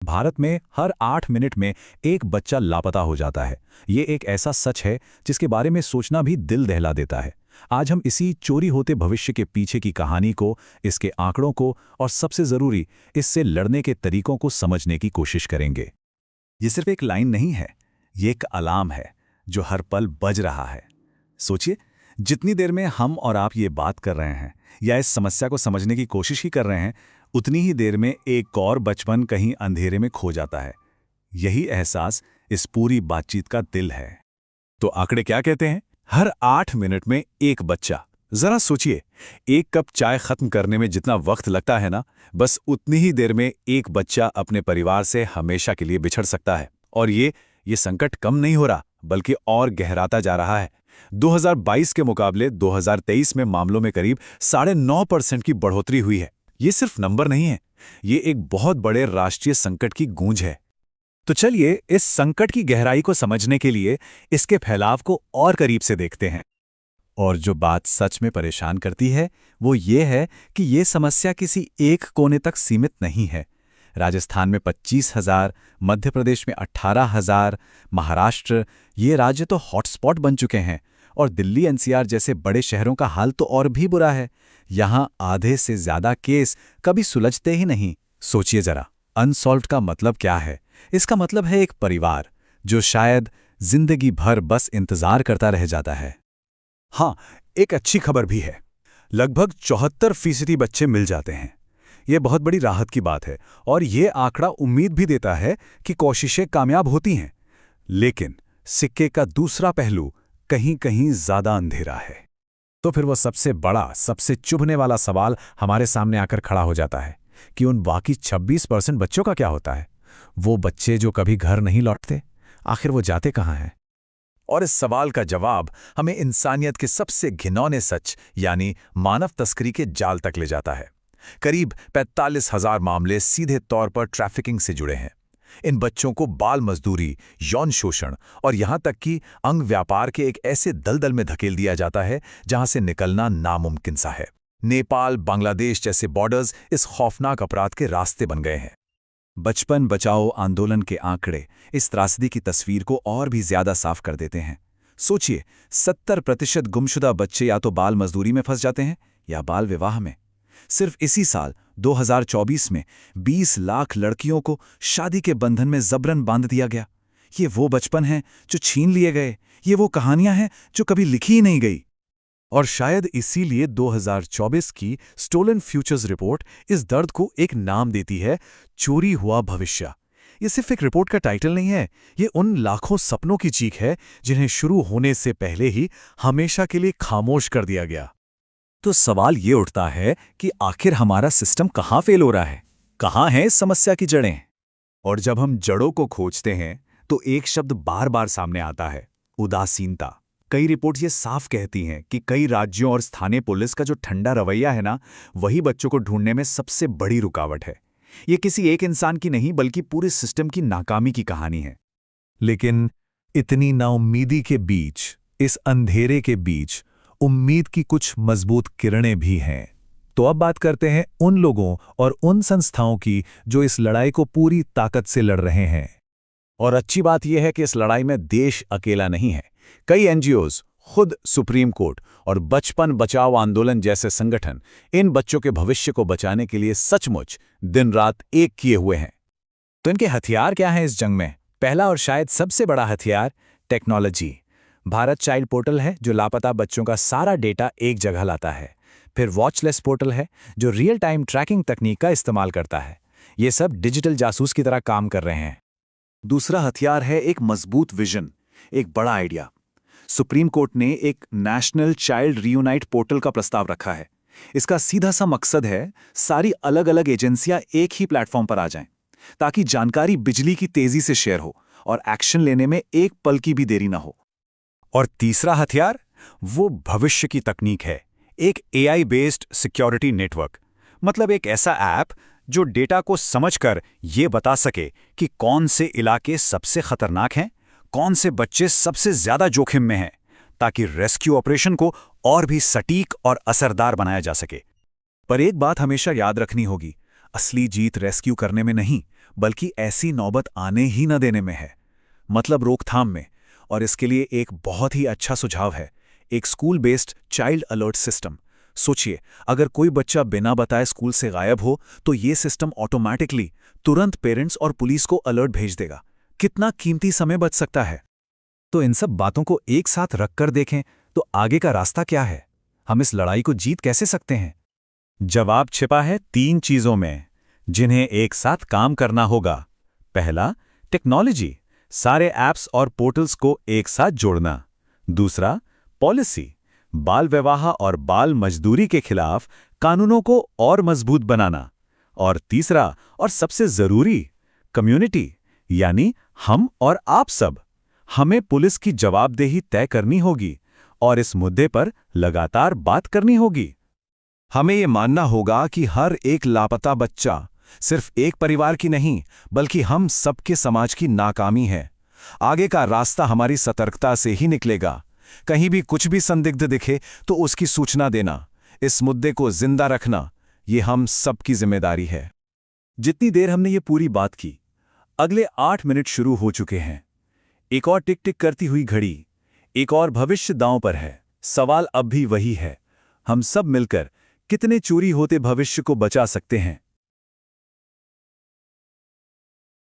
भारत में हर 8 मिनट में एक बच्चा लापता हो जाता है। ये एक ऐसा सच है जिसके बारे में सोचना भी दिल दहला देता है। आज हम इसी चोरी होते भविष्य के पीछे की कहानी को, इसके आंकड़ों को और सबसे ज़रूरी, इससे लड़ने के तरीकों को समझने की कोशिश करेंगे। ये सिर्फ एक लाइन नहीं है, ये एक अलार्म है जो हर पल बज रहा है। सोचिए, जितनी देर में हम और आप ये बात कर रहे हैं या इस समस्या को समझने की कोशिश ही कर रहे हैं, उतनी ही देर में एक और बचपन कहीं अंधेरे में खो जाता है। यही एहसास इस पूरी बातचीत का दिल है। तो आंकड़े क्या कहते हैं? हर 8 मिनट में एक बच्चा। जरा सोचिए, एक कप चाय खत्म करने में जितना वक्त लगता है ना, बस उतनी ही देर में एक बच्चा अपने परिवार से हमेशा के लिए बिछड़ सकता है। और ये संकट कम नहीं हो रहा, बल्कि और गहराता जा रहा है। 2022 के मुकाबले 2023 में मामलों में करीब 9.5% की बढ़ोतरी हुई है। ये सिर्फ नंबर नहीं है, ये एक बहुत बड़े राष्ट्रीय संकट की गूंज है। तो चलिए इस संकट की गहराई को समझने के लिए इसके फैलाव को और करीब से देखते हैं। और जो बात सच में परेशान करती है वो ये है कि ये समस्या किसी एक कोने तक सीमित नहीं है। राजस्थान में 25,000, मध्य प्रदेश में 18,000, महाराष्ट्र, ये राज्य तो हॉटस्पॉट बन चुके हैं। और दिल्ली एनसीआर जैसे बड़े शहरों का हाल तो और भी बुरा है। यहाँ आधे से ज्यादा केस कभी सुलझते ही नहीं। सोचिए जरा, अनसॉल्व्ड का मतलब क्या है? इसका मतलब है एक परिवार जो शायद जिंदगी भर बस इंतजार करता रह जाता है। हाँ, एक अच्छी खबर भी है। लगभग 74% बच्चे मिल जाते हैं। ये बहुत बड़ी राहत की बात है और ये आंकड़ा उम्मीद भी देता है कि कोशिशें कामयाब होती हैं। लेकिन सिक्के का दूसरा पहलू कहीं कहीं ज्यादा अंधेरा है। तो फिर वो सबसे बड़ा, सबसे चुभने वाला सवाल हमारे सामने आकर खड़ा हो जाता है कि उन बाकी 26% बच्चों का क्या होता है? वो बच्चे जो कभी घर नहीं लौटते, आखिर वो जाते कहाँ हैं? और इस सवाल का जवाब हमें इंसानियत के सबसे घिनौने सच यानी मानव तस्करी के जाल तक ले जाता है। करीब 45,000 मामले सीधे तौर पर ट्रैफिकिंग से जुड़े हैं। इन बच्चों को बाल मजदूरी, यौन शोषण और यहां तक कि अंग व्यापार के एक ऐसे दलदल में धकेल दिया जाता है जहां से निकलना नामुमकिन सा है। नेपाल, बांग्लादेश जैसे बॉर्डर्स इस खौफनाक अपराध के रास्ते बन गए हैं। बचपन बचाओ आंदोलन के आंकड़े इस त्रासदी की तस्वीर को और भी ज्यादा साफ कर देते हैं। सोचिए, 70% गुमशुदा बच्चे या तो बाल मजदूरी में फंस जाते हैं या बाल विवाह में। सिर्फ इसी साल 2024 में 20 लाख लड़कियों को शादी के बंधन में जबरन बांध दिया गया। ये वो बचपन है जो छीन लिए गए, ये वो कहानियां हैं जो कभी लिखी ही नहीं गई। और शायद इसीलिए 2024 की स्टोलन फ्यूचर्स रिपोर्ट इस दर्द को एक नाम देती है, चोरी हुआ भविष्य। ये सिर्फ एक रिपोर्ट का टाइटल नहीं है, ये उन लाखों सपनों की चीख है जिन्हें शुरू होने से पहले ही हमेशा के लिए खामोश कर दिया गया। तो सवाल ये उठता है कि आखिर हमारा सिस्टम कहाँ फेल हो रहा है? कहाँ हैं इस समस्या की जड़ें? और जब हम जड़ों को खोजते हैं तो एक शब्द बार बार सामने आता है, उदासीनता। कई रिपोर्ट ये साफ कहती हैं कि कई राज्यों और स्थानीय पुलिस का जो ठंडा रवैया है ना, वही बच्चों को ढूंढने में सबसे बड़ी रुकावट है। ये किसी एक इंसान की नहीं बल्कि पूरे सिस्टम की नाकामी की कहानी है। लेकिन इतनी नाउम्मीदी के बीच, इस अंधेरे के बीच, उम्मीद की कुछ मजबूत किरणें भी हैं। तो अब बात करते हैं उन लोगों और उन संस्थाओं की जो इस लड़ाई को पूरी ताकत से लड़ रहे हैं। और अच्छी बात यह है कि इस लड़ाई में देश अकेला नहीं है। कई एनजीओज, खुद सुप्रीम कोर्ट और बचपन बचाओ आंदोलन जैसे संगठन इन बच्चों के भविष्य को बचाने के लिए सचमुच दिन रात एक किए हुए हैं। तो इनके हथियार क्या हैं इस जंग में? पहला और शायद सबसे बड़ा हथियार, टेक्नोलॉजी। भारत चाइल्ड पोर्टल है जो लापता बच्चों का सारा डेटा एक जगह लाता है। फिर वॉचलेस पोर्टल है जो रियल टाइम ट्रैकिंग तकनीक का इस्तेमाल करता है। ये सब डिजिटल जासूस की तरह काम कर रहे हैं। दूसरा हथियार है एक मजबूत विजन, एक बड़ा आइडिया। सुप्रीम कोर्ट ने एक नेशनल चाइल्ड रीयूनाइट पोर्टल का प्रस्ताव रखा है। इसका सीधा सा मकसद है सारी अलग अलग एजेंसियां एक ही प्लेटफॉर्म पर आ जाएं, ताकि जानकारी बिजली की तेजी से शेयर हो और एक्शन लेने में एक पल की भी देरी ना हो। और तीसरा हथियार, वो भविष्य की तकनीक है, एक एआई बेस्ड सिक्योरिटी नेटवर्क। मतलब एक ऐसा ऐप जो डेटा को समझकर ये बता सके कि कौन से इलाके सबसे खतरनाक हैं, कौन से बच्चे सबसे ज्यादा जोखिम में हैं, ताकि रेस्क्यू ऑपरेशन को और भी सटीक और असरदार बनाया जा सके। पर एक बात हमेशा याद रखनी होगी, असली जीत रेस्क्यू करने में नहीं, बल्कि ऐसी नौबत आने ही न देने में है, मतलब रोकथाम में। और इसके लिए एक बहुत ही अच्छा सुझाव है, एक school based child alert system. सोचिए, अगर कोई बच्चा बिना बताए स्कूल से गायब हो तो ये सिस्टम ऑटोमैटिकली तुरंत पेरेंट्स और पुलिस को अलर्ट भेज देगा। कितना कीमती समय बच सकता है। तो इन सब बातों को एक साथ रखकर देखें तो आगे का रास्ता क्या है? हम इस लड़ाई को जीत कैसे सकते हैं? जवाब छिपा है 3 चीजों में, जिन्हें एक साथ काम करना होगा। पहला, टेक्नोलॉजी, सारे ऐप्स और पोर्टल्स को एक साथ जोड़ना। दूसरा, पॉलिसी, बाल विवाह और बाल मजदूरी के खिलाफ कानूनों को और मजबूत बनाना। और तीसरा और सबसे जरूरी, कम्युनिटी, यानी हम और आप सब। हमें पुलिस की जवाबदेही तय करनी होगी और इस मुद्दे पर लगातार बात करनी होगी। हमें ये मानना होगा कि हर एक लापता बच्चा सिर्फ एक परिवार की नहीं, बल्कि हम सबके समाज की नाकामी है। आगे का रास्ता हमारी सतर्कता से ही निकलेगा। कहीं भी कुछ भी संदिग्ध दिखे तो उसकी सूचना देना, इस मुद्दे को जिंदा रखना, ये हम सबकी जिम्मेदारी है। जितनी देर हमने ये पूरी बात की, अगले 8 मिनट शुरू हो चुके हैं। एक और टिक टिक करती हुई घड़ी, एक और भविष्य दांव पर है। सवाल अब भी वही है, हम सब मिलकर कितने चोरी होते भविष्य को बचा सकते हैं?